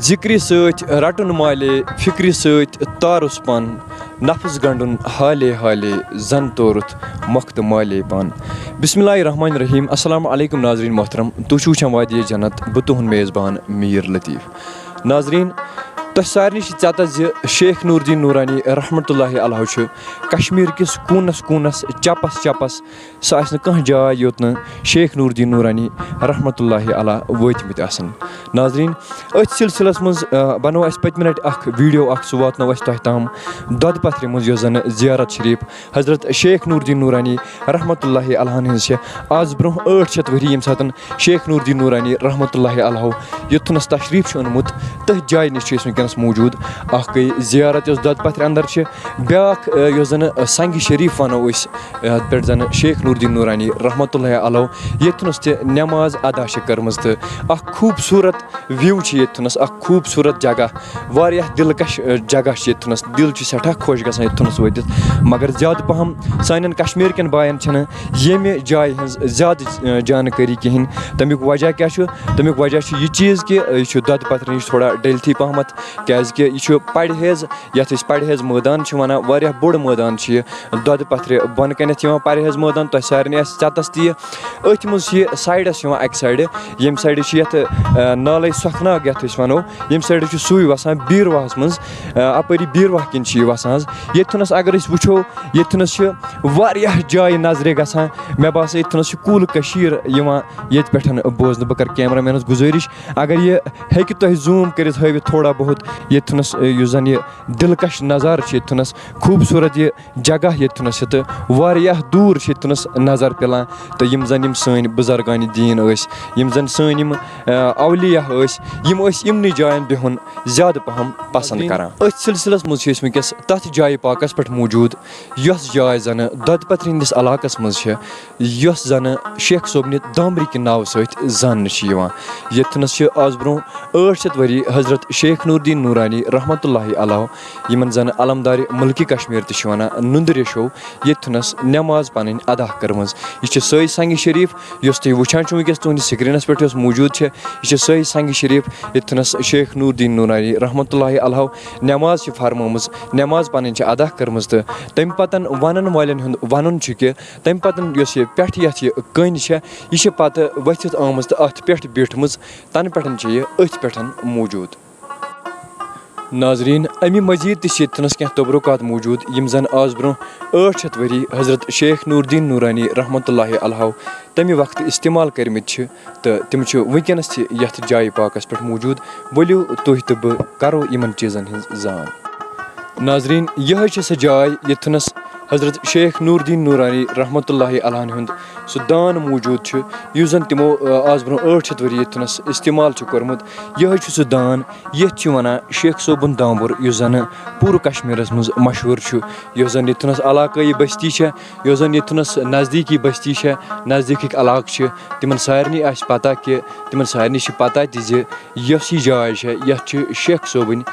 ذِکرِ سۭتۍ رَٹُن مالے فِکرِ سۭتۍ تارُس پَن نفس گنٛڈُن حالے حالے زن تورُتھ مۄختہٕ مالے پن. بسم اللہ الرحمن الرحیم. السلام علیکم ناظریٖن محترم. تُہۍ چھِو وٕچھان وادی جنت. بہٕ تُہُنٛد میزبان میٖر لطیٖف. ناظریٖن, تۄہہِ سارنٕے چھِ ژَتَتھ زِ شیخ نوٗر دیٖن نوٗرانی رحمتہ اللہ علیہ چھُ کشمیٖر کِس کوٗنس کوٗنس چپس چپس سۄ آسہِ نہٕ کانٛہہ جاے یوٚت نہٕ شیخ نوٗر دیٖن نوٗرانی رحمتہ اللہ علیہ وٲتمٕتۍ آسن. ناظریٖن, أتھۍ سلسلس منٛز بنوو اَسہِ پٔتمہِ لٹہِ اکھ ویٖڈیو اکھ, سُہ واتنوو اَسہِ تۄہہِ تام دۄدٕ پتھرِ منٛز یۄس زن زیارت شریٖف حضرت شیخ نوٗر دیٖن نوٗرانی رحمتہ اللہ علیہ ہٕنٛز چھِ. آز برونٛہہ 800 ؤری ییٚمہِ ساتہٕ شیخ نوٗر دیٖن نوٗرانی رحمتہ اللہ علیہ یوٚتھنس تشریٖف چھُ اوٚنمُت, تٔتھۍ جایہِ نِش چھِ أسۍ وٕنکیٚنس موٗجوٗد. اکھ گٔے زیارت یۄس دۄدٕ پتھرِ انٛدر چھِ, بیٛاکھ یۄس زن سنٛگہِ شریٖف ونو أسۍ, یتھ پٮ۪ٹھ زن شیخ نوٗر دیٖن نوٗرانی رحمتہ اللہ علیہ ییٚتھنس تہِ نٮ۪ماز ادا چھِ کٔرمٕژ. تہٕ اکھ خوٗبصوٗرت وِو چھِ ییٚتھنس, اکھ خوٗبصوٗرت جگہ, واریاہ دِلکش جگہ چھِ ییٚتھنس. دِل چھُ سٮ۪ٹھاہ خۄش گژھان ییٚتھنس وٲتِتھ. مگر زیادٕ پہم سانٮ۪ن کشمیٖر کٮ۪ن بایَن چھنہٕ ییٚمہِ جایہِ ہٕنٛز زیادٕ جانکٲری کِہینۍ. تمیُک وجہ کیاہ چھُ؟ تمیُک وجہ چھُ یہِ چیٖز کہِ یہِ چھُ دۄدٕ پتھرِ نِش تھوڑا ڈٔلتھٕے پہمتھ, کیازِ کہِ یہِ چھُ پرہیز, یتھ أسۍ پرہیز مٲدان چھِ ونان. واریاہ بوٚڑ مٲدان چھُ یہِ دۄدٕ پتھرِ بۄنہٕ کَنٮ۪تھ یِوان پرہیز مٲدان. تۄہہِ سارنٕے آسہِ ژَتَس تہِ یہِ. أتھۍ منٛز چھِ یہِ سایڈس یِوان اکہِ سایڈٕ, ییٚمہِ سایڈٕ چھِ یتھ نالے سۄکھناگ یتھ أسۍ ونو, ییٚمہِ سایڈٕ چھُ سُے وسان بیٖرواہس منٛز, اپٲری بیٖرواہ کِنۍ چھِ یہِ وسان حظ. ییٚتھنس اگر أسۍ وٕچھو, ییٚتھنس چھِ واریاہ جایہِ نظرِ گژھان. مےٚ باسان ییٚتھنس چھِ کُل کٔشیٖر یِوان ییٚتہِ پٮ۪ٹھ بوزنہٕ. بہٕ کرٕ کیمرا مینس گُزٲرِش, اگر یہِ ہیٚکہِ تۄہہِ زوٗم کٔرِتھ ہٲوِتھ تھوڑا بہت ییٚتھنس یُس زن یہِ دِلکش نظارٕ چھِ ییٚتھنس, خوٗبصوٗرت یہِ جگہ ییٚتھنس چھِ, تہٕ واریاہ دوٗر چھِ ییٚتھنس نظر پِلان. تہٕ یِم زن یِم سٲنۍ بُزرگانہِ دیٖن ٲسۍ, یِم زن سٲنۍ یِم اولیا ٲسۍ, یِم ٲسۍ یِمنٕے جاین بِہُن زیادٕ پہم پسنٛد کران. أتھۍ سلسلس منٛز چھِ أسۍ وٕنکیٚس تتھ جایہِ پاکس پٮ۪ٹھ موٗجوٗد یۄس جاے زنہٕ دۄدٕ پتھرِ ہٕنٛدِس علاقس منٛز چھِ, یۄس زنہٕ شیخ صٲبنہِ دامبرِ کہِ ناوٕ سۭتۍ زاننہٕ چھِ یِوان. ییٚتھنس چھِ آز برونٛہہ 800 ؤری حضرت شیخ نوٗر دیٖن نوٗرانی رحمتہ اللہ علیہ, یِمن زن علمدارِ مُلکہِ کشمیٖر تہِ چھِ ونان, نُندٕ ریٚشو ییٚتھنس نٮ۪ماز پنٕنۍ ادا کٔرمٕژ. یہِ چھِ سۄے سنٛگہِ شریٖف یۄس تُہۍ وٕچھان چھِو وٕنکیٚس تُہنٛدِس سکریٖنس پٮ۪ٹھ یۄس موٗجوٗد چھِ. یہِ چھِ سۄے سنٛگہِ شریٖف ییٚتھنس شیخ نوٗر دیٖن نوٗرانی رحمتہ اللہ علیہ نٮ۪ماز چھِ فرمٲمٕژ, نٮ۪ماز پنٕنۍ چھِ ادا کٔرمٕژ. تہٕ تمہِ پتہٕ ونن والٮ۪ن ہُنٛد ونُن چھُ کہِ تمہِ پتہٕ یۄس یہِ پٮ۪ٹھٕ یتھ یہِ کٔنۍ چھےٚ, یہِ چھِ پتہٕ ؤتھِتھ آمٕژ تہٕ اتھ پٮ۪ٹھ بیٖٹھمٕژ. تنہٕ پٮ۪ٹھ چھِ یہِ أتھۍ پٮ۪ٹھ موٗجوٗد. ناظریٖن, اَمہِ مٔزیٖد تہِ چھِ ییٚتھنس کینٛہہ تبرُکات موٗجوٗد یِم زن آز برونٛہہ 800 ؤری حضرت شیخ نوٗر دیٖن نوٗرانی رحمتہ اللہ علیہ تمہِ وقتہٕ استعمال کٔرمٕتۍ چھِ, تہٕ تِم چھِ وٕنکیٚنس تہِ یتھ جایہِ پاکس پٮ۪ٹھ موٗجوٗد. ؤلِو تُہۍ تہٕ بہٕ کرو یِمن چیٖزن ہٕنٛز زان. ناظریٖن, یِہے چھِ سۄ جاے ییٚتھنس حضرت شیخ نوٗر دیٖن نوٗرانی رحمتہ اللہ علیہ ہُنٛد سُہ دان موٗجوٗد چھُ, یُس زن تِمو آز برونٛہہ 800 ؤری ییٚتھنس استعمال چھُ کوٚرمُت. یِہے چھُ سُہ دان یتھ چھِ ونان شیخ صٲبُن دامبُر, یُس زن پوٗرٕ کشمیٖرس منٛز مشہوٗر چھُ. یۄس زن ییٚتھنس علاقٲیی بستی چھےٚ, یۄس زن ییٚتھنس نزدیٖکی بستی چھےٚ, نزدیٖکٕکۍ علاقہٕ چھِ, تِمن سارنٕے آسہِ پتہ کہِ تِمن سارنٕے چھِ پتہ تہِ زِ یۄس یہِ جاے چھےٚ یتھ چھِ شیخ صٲبٕنۍ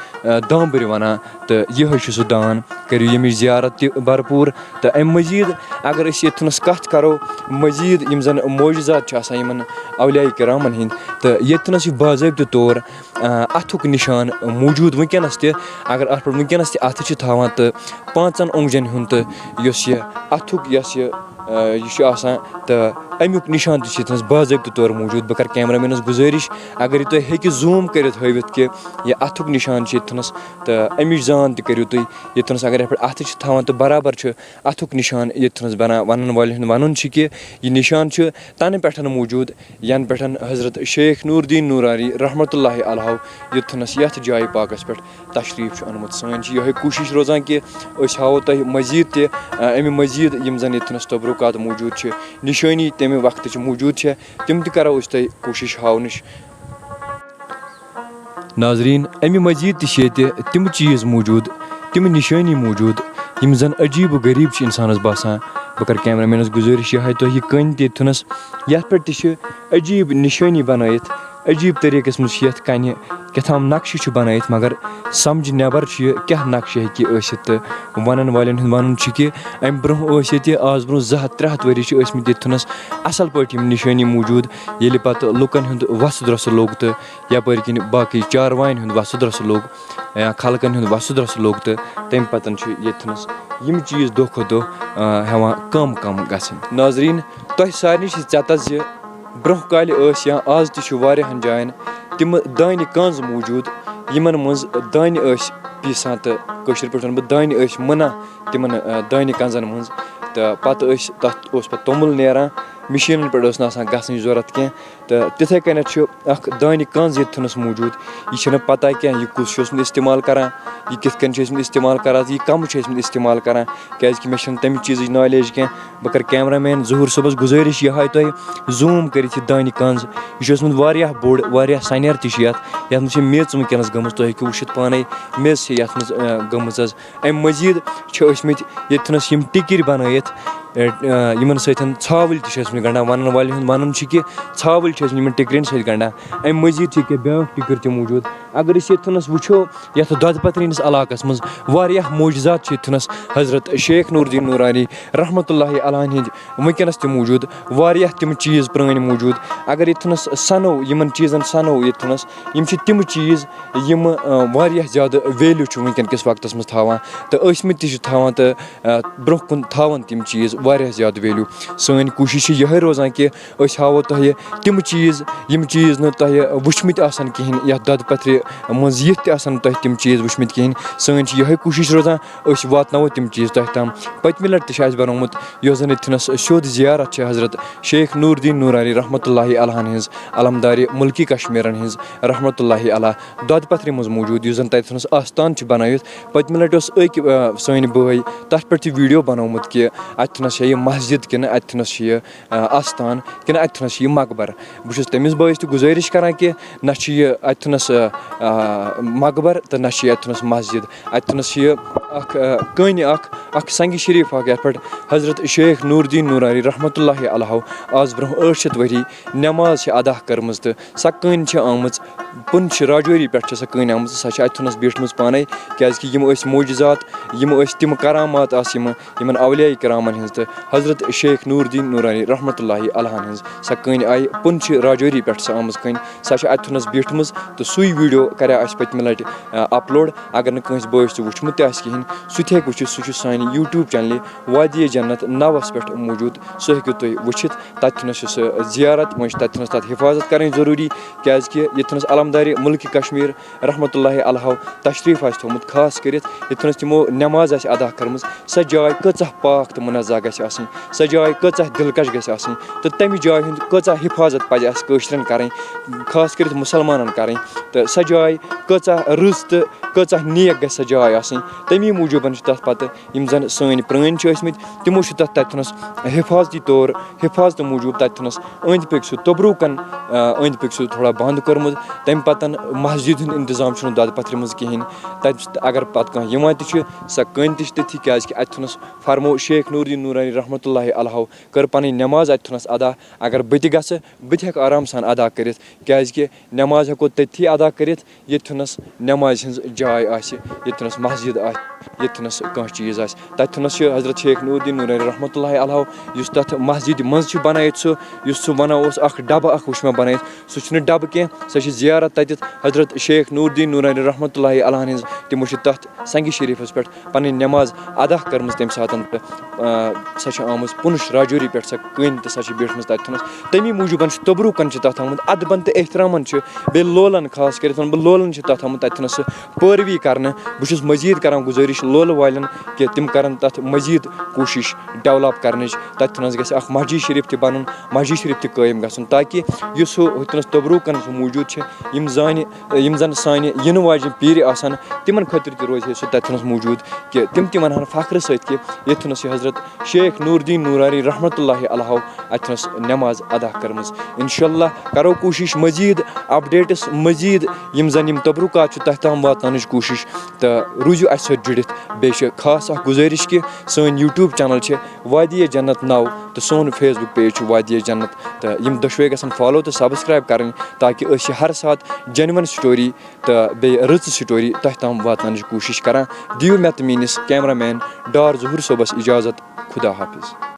دامبٕرۍ ونان. تہٕ یِہے چھُ سُہ دان, کٔرِو ییٚمِچ زیارت تہِ بھرپوٗر. تہٕ امہِ مٔزیٖد اگر أسۍ ییٚتھنس کتھ کرو, مٔزیٖد یِم زن معجزات چھِ آسان یِمن اولیاء کرامن ہٕنٛدۍ, تہٕ ییٚتھنس چھُ باضٲبطہٕ طور اتھُک نِشان موٗجوٗد وٕنکیٚنس تہِ. اگر اتھ پٮ۪ٹھ وٕنکیٚنس تہِ اتھٕ چھِ تھاوان تہٕ 5 اوٚنٛگجن ہُنٛد, تہٕ یُس یہِ اتھُک یۄس یہِ چھُ آسان تہٕ امیُک نِشان تہِ چھُ ییٚتھنس باضٲبطہٕ طور موٗجوٗد. بہٕ کرٕ کیمرا مینس گُزٲرِش, اگر یہِ تُہۍ ہیٚکِو زوٗم کٔرِتھ ہٲوِتھ کہِ یہِ اتھُک نِشان چھُ ییٚتھنس, تہٕ امِچ زان تہِ کٔرِو تُہۍ. ییٚتھنس اگر یتھ پٮ۪ٹھ اتھٕ چھِ تھاوان تہٕ برابر چھُ اتھُک نِشان ییٚتھنس بنان. ونن والٮ۪ن ہُنٛد ونُن چھُ کہِ یہِ نِشان چھُ تنہٕ پٮ۪ٹھ موٗجوٗد ینہٕ پٮ۪ٹھ حضرت شیخ نوٗر دیٖن نوٗرانی رحمتہ اللہ علیہ یوٚتھنس یتھ جایہِ پاکس پٮ۪ٹھ تشریٖف چھُ اوٚنمُت. سٲنۍ چھِ یِہے کوٗشش روزان کہِ أسۍ ہاوو تۄہہِ مٔزیٖد تہِ امہِ مٔزیٖد یِم زن ییٚتھنس تبرُکات موٗجوٗد چھِ, نِشٲنی تمہِ وقتٕچ موٗجوٗد چھےٚ, تِم تہِ کرو أسۍ تۄہہِ کوٗشش ہاونٕچ. ناظریٖن, امہِ مٔزیٖد تہِ چھِ ییٚتہِ تِم چیٖز موٗجوٗد, تِم نِشٲنی موٗجوٗد یِم زن عجیٖب و غریٖب چھِ انسانس باسان. بہٕ کرٕ کیمرا مینس گُزٲرِش, یہِ ہاوِ تۄہہِ یہِ کٔنۍ تہِ ییٚتھنس, یتھ پٮ۪ٹھ تہِ چھِ عجیٖب نِشٲنی بنٲیِتھ عجیٖب طریٖقَس منٛز چھِ یَتھ کَنہِ کیٛاتھام نقشہٕ چھُ بَنٲیِتھ مگر سَمجھِ نٮ۪بر چھُ یہِ کیٛاہ نقشہٕ ہیٚکہِ ٲسِتھ تہٕ وَنَن والٮ۪ن ہُنٛد وَنُن چھُ کہِ اَمہِ برونٛہہ ٲسۍ ییٚتہِ آز برونٛہہ 200-300 ؤری چھِ ٲسۍمٕتۍ ییٚتھنَس اَصٕل پٲٹھۍ یِم نِشٲنی موٗجوٗد ییٚلہِ پَتہٕ لُکَن ہُنٛد وَسہٕ درٛوسہٕ لوٚگ تہٕ یَپٲرۍ کِنۍ باقٕے چاروایَن ہُنٛد وَسہٕ درٛوسہٕ لوٚگ یا خلقَن ہُنٛد وَسہٕ درٛوسہٕ لوٚگ تہٕ تَمہِ پَتہٕ چھُ ییٚتھنَس یِم چیٖز دۄہ کھۄتہٕ دۄہ ہٮ۪وان کَم گژھٕنۍ. ناظریٖن تۄہہِ سارنٕے چھِ ژٮ۪تَس زِ برونٛہہ کالہِ ٲسۍ یا آز تہِ چھُ واریاہَن جایَن تِمہٕ دانہِ کانٛز موٗجوٗد یِمَن منٛز دانہِ ٲسۍ پیٖسان تہٕ کٲشِر پٲٹھۍ وَنہٕ بہٕ دانہِ ٲسۍ مٕنان تِمَن دانہِ کَنٛزَن منٛز تہٕ پَتہٕ ٲسۍ تَتھ اوس پَتہٕ توٚمُل نیران مِشیٖنَن پٮ۪ٹھ ٲس نہٕ آسان گژھنٕچ ضوٚرَتھ کینٛہہ تہٕ تِتھَے کٔنٮ۪تھ چھُ اَکھ دانہِ کَنٛز ییٚتھنَس موٗجوٗد یہِ چھِنہٕ پَتہ کینٛہہ یہِ کُس چھُ اوسمُت اِستعمال کَران یہِ کِتھ کٔنۍ چھِ ٲسۍمٕتۍ اِستعمال کَران یہِ کَم چھِ ٲسۍمٕتۍ اِستعمال کَران کیٛازِکہِ مےٚ چھَنہٕ تَمہِ چیٖزٕچ نالیج کینٛہہ بہٕ کَرٕ کیمرا مین ظہوٗر صٲبَس گُزٲرِش یِہوٚے تۄہہِ زوٗم کٔرِتھ یہِ دانہِ کَنٛز یہِ چھُ اوسمُت واریاہ بوٚڑ واریاہ سَنٮ۪ر تہِ چھِ یَتھ منٛز چھِ میٚژ وٕنکٮ۪نَس گٔمٕژ تُہۍ ہیٚکِو وٕچھِتھ پانَے میٚژ چھِ یَتھ منٛز گٔمٕژ حظ. اَمہِ مٔزیٖد چھِ ٲسۍمٕتۍ ییٚتھنَس یِم ٹِکِرۍ بَنٲیِتھ یِمَن سۭتۍ ژھاوٕلۍ تہِ چھِ ٲسۍمٕتۍ گَنٛڈان وَنَن والٮ۪ن ہُنٛد وَنُن چھُ کہِ ژھاوٕلۍ چھِ ٲسۍمٕتۍ یِمَن ٹِکرٮ۪ن سۭتۍ گَنٛڈان. اَمہِ مٔزیٖد چھِ ییٚکیٛاہ بیٛاکھ ٹِکٕر تہِ موٗجوٗد اگر أسۍ ییٚتھنَس وٕچھو یَتھ دۄدٕ پَتھرِ ہِنٛدِس علاقَس منٛز واریاہ موٗجوٗزات چھِ ییٚتھنَس حضرت شیخ نوٗر الدیٖن نوٗرانی رحمتہ اللہِ علیہ ہِنٛدۍ وٕنکٮ۪نَس تہِ موٗجوٗد واریاہ تِم چیٖز پرٛٲنۍ موٗجوٗد اگر ییٚتھنَس سَنو یِمَن چیٖزَن سَنو ییٚتھنَس یِم چھِ تِم چیٖز یِمہٕ واریاہ زیادٕ ویلیوٗ چھُ وٕنکٮ۪ن کِس وقتَس منٛز تھاوان تہٕ ٲسۍمٕتۍ تہِ چھِ تھاوان تہٕ برونٛہہ کُن تھاوان تِم چیٖز واریاہ زیادٕ ویلیوٗ. سٲنۍ کوٗشِش چھِ یِہوٚے روزان کہِ أسۍ ہاوو تۄہہِ تِم چیٖز یِم چیٖز نہٕ تۄہہِ وٕچھمٕتۍ آسَن کِہیٖنۍ یَتھ دۄدٕ پَتھرِ منٛز یِتھ تہِ آسَن نہٕ تۄہہِ تِم چیٖز وٕچھمٕتۍ کِہیٖنۍ سٲنۍ چھِ یِہوٚے کوٗشِش روزان أسۍ واتناوو تِم چیٖز تۄہہِ تام. پٔتمہِ لَٹہِ تہِ چھُ اَسہِ بَنومُت یۄس زَن ییٚتھنَس سیوٚد زِیارت چھِ حضرت شیخ نوٗر الدیٖن نوٗرانی رحمتہ اللہِ علیہ ہِنٛز علمدارِ مُلکہِ کشمیٖرَن ہِنٛز رحمتہ اللہِ علیہ دۄدٕ پَتھرِ منٛز موٗجوٗد یُس زَن تَتھنَس آستان چھِ بَنٲوِتھ. پٔتمہِ لَٹہِ اوس أکۍ سٲنۍ بٲے تَتھ پٮ۪ٹھ تہِ ویٖڈیو بَنومُت کہِ اَتھنَس چھےٚ یہِ مسجِد کِنہٕ اَتھنَس چھِ یہِ آستان کِنہٕ اَتھنَس چھِ یہِ مقبر. بہٕ چھُس تٔمِس بٲیِس تہِ گُزٲرِش کَران کہِ نہ چھِ یہِ اَتھنَس مقبر تہٕ نہ چھِ یہِ اَتھنَس مسجِد اَتھنَس چھِ یہِ اَکھ کٲنہِ اَکھ سنٛگہِ شریٖف اَکھ یَتھ پٮ۪ٹھ حضرت شیخ نوٗر الدیٖن نوٗرانی رحمتہ اللہِ علیہ آز برونٛہہ 800 ؤری نٮ۪ماز چھِ ادا کٔرمٕژ تہٕ سۄ کٔنۍ چھِ آمٕژ پُنچھ راجوری پٮ۪ٹھ چھِ سۄ کٔنۍ آمٕژ سۄ چھِ اَتھنَس بیٖٹھمٕژ پانَے کیٛازِکہِ یِم ٲسۍ موٗجوٗزات یِم ٲسۍ تِم کرامات آسہٕ یِمَن اولیاء کرامَن ہِنٛز تہٕ حضرت شیخ نوٗر الدیٖن نوٗرانی رحمتہ اللہِ علیہ ہِنٛز سۄ کٔنۍ آیہِ پُنچھ راجوری پٮ۪ٹھ سۄ آمٕژ کٔنۍ سۄ چھِ اَتھنَس بیٖٹھمٕژ تہٕ سُے ویٖڈیو کَریو اَسہِ پٔتمہِ لَٹہِ اَپلوڈ اگر نہٕ کٲنٛسہِ بٲیِس تہِ وٕچھمُت تہِ آسہِ کِہیٖنۍ سُہ تہِ ہیٚکہِ وٕچھِتھ سُہ چھُ سانہِ یوٗٹیوٗب چَنلہِ وادی جنت نَوَس پٮ۪ٹھ موٗجوٗد سُہ ہیٚکِو تُہۍ وٕچھِتھ تَتھنَس چھِ سُہ زِیارت وۄنۍ چھِ تَتھنَس تَتھ حِفاظت کَرٕنۍ ضروٗری کیٛازِکہِ ییٚتھنَس علمدارِ مُلکہِ کشمیٖر رحمتہ اللہِ علیہ تشریٖف آسہِ تھوٚمُت خاص کٔرِتھ ییٚتھنَس تِمو نٮ۪ماز آسہِ ادا کٔرمٕژ سۄ جاے کۭژاہ پاک تہٕ مُنزہ گژھِ آسٕنۍ سۄ جاے کۭژاہ دِلکش گژھِ آسٕنۍ تہٕ تَمہِ جایہِ ہُنٛد کۭژاہ حِفاظت پَزِ اَسہِ کٲشرٮ۪ن کَرٕنۍ خاص کٔرِتھ مُسلمانَن کَرٕنۍ تہٕ سۄ جاے کۭژاہ رٕژ تہٕ کۭژاہ نیک گژھِ سۄ جاے آسٕنۍ تَمی موٗجوٗبَن چھِ تَتھ پَتہٕ یِم زَن سٲنۍ پرٛٲنۍ چھِ ٲسۍمٕتۍ تِمو چھِ تَتھنَس حِفاظتی طور حِفاظتہٕ موٗجوٗب تَتھنَس أنٛدۍ پٔکۍ سُہ توٚبروٗکَن أنٛدۍ پٔکۍ سُہ تھوڑا بنٛد کوٚرمُت تَمہِ پَتہٕ مسجِد ہُنٛد اِنتظام چھُنہٕ دۄدٕ پَتھرِ منٛز کِہیٖنۍ تَتہِ اگر پَتہٕ کانٛہہ یِوان تہِ چھُ سۄ کٔنۍ تہِ چھِ تٔتھی کیٛازِکہِ اَتھنَس فرمو شیخ نوٗر الدیٖن نوٗرانی رحمتہ اللہِ علیہ کٔر پَنٕنۍ نٮ۪ماز اَتھنَس ادا اگر بہٕ تہِ گژھٕ بہٕ تہِ ہٮ۪کہٕ آرام سان ادا کٔرِتھ کیٛازِکہِ نٮ۪ماز ہٮ۪کو تٔتھی ادا کٔرِتھ ییٚتھنَس نٮ۪مازِ ہِنٛز جاے آسہِ ییٚتھنَس مسجِد آسہِ ییٚتھنَس کانٛہہ چیٖز آسہِ تَتھنَس چھِ حضرت شیخ نوٗر الدیٖن نوٗرانی رحمتہ اللہِ علیہ یُس تَتھ مسجِدِ منٛز چھِ بَنٲیِتھ سُہ یُس سُہ وَنان اوس اَکھ ڈَبہٕ اَکھ وٕچھ مےٚ بَنٲیِتھ سُہ چھُنہٕ ڈَبہٕ کینٛہہ سۄ چھِ زِیارت تَتٮ۪تھ حضرت شیخ نوٗر الدیٖن نوٗرانی رحمتہ اللہِ علیہ ہِنٛز تِمو چھِ تَتھ سنٛگہِ شریٖفَس پٮ۪ٹھ پَنٕنۍ نٮ۪ماز ادا کٔرمٕژ تَمہِ ساتہٕ تہٕ سۄ چھِ آمٕژ پُنچھ راجوری پٮ۪ٹھ سۄ کٔنۍ تہٕ سۄ چھِ بیٖٹھمٕژ تَتھنَس تَمی موٗجوٗبَن چھُ توٚبروٗکَن چھِ تَتھ آمُت اَدبَن تہٕ احترامَن چھِ بیٚیہِ لولَن خاص کٔرِتھ وَنہٕ بہٕ لولَن چھِ تَتھ آمُت تَتھنَس سُہ پٲروی کَرنہٕ بہٕ چھُس مٔزیٖد کَران گُزٲرِش لولہٕ والٮ۪ن کہِ تِم کَرَن تَتھ مٔزیٖد کوٗشِش ڈٮ۪ولَپ کَرنٕچ تَتھنَس گژھِ اَکھ مسجِد شریٖف تہِ بَنُن مسجِد شریٖف تہِ قٲیِم گژھُن تاکہِ یُس ہُہ ہُتھنَس توٚبروٗکَن سُہ موٗجوٗد چھِ یِم زَن سانہِ یِنہٕ واجٮ۪ن پیٖرِ آسَن تِمَن خٲطرٕ تہِ روزِ ہے سُہ تَتھنَس موٗجوٗد کہِ تِم تہِ وَنہٕ ہن فخرٕ سۭتۍ کہِ ییٚتھنَس چھِ حضرت شیخ نوٗر الدیٖن نوٗرانی رحمتہ اللہِ علیہ اَتھنَس نٮ۪ماز ادا کٔرمٕژ اِنشاء اللہ کَرو کوٗشِش مٔزیٖد اَپڈیٹٕس مٔزیٖد یِم زَن یِم توٚبروٗکات چھِ تۄہہِ تام واتناونٕچ کوٗشِش تہٕ روٗزِو اَسہِ سۭتۍ جُڑِتھ کٔرِتھ بیٚیہِ چھِ خاص اَکھ گُزٲرِش کہِ سٲنۍ یوٗٹیوٗب چَنَل چھِ وادی جنت نَو تہٕ سون فیس بُک پیج چھُ وادی جنت تہٕ یِم دۄشوَے گژھن فالو تہٕ سبسکرایب کَرٕنۍ تاکہِ أسۍ چھِ ہر ساتہٕ جٮ۪نوَن سٹوری تہٕ بیٚیہِ رٕژ سٹوری تۄہہِ تام واتناونٕچ کوٗشِش کَران دِیِو مےٚ تہٕ میٛٲنِس کیمرا مین ڈار ظہوٗر صٲبَس اِجازت خُدا حافِظ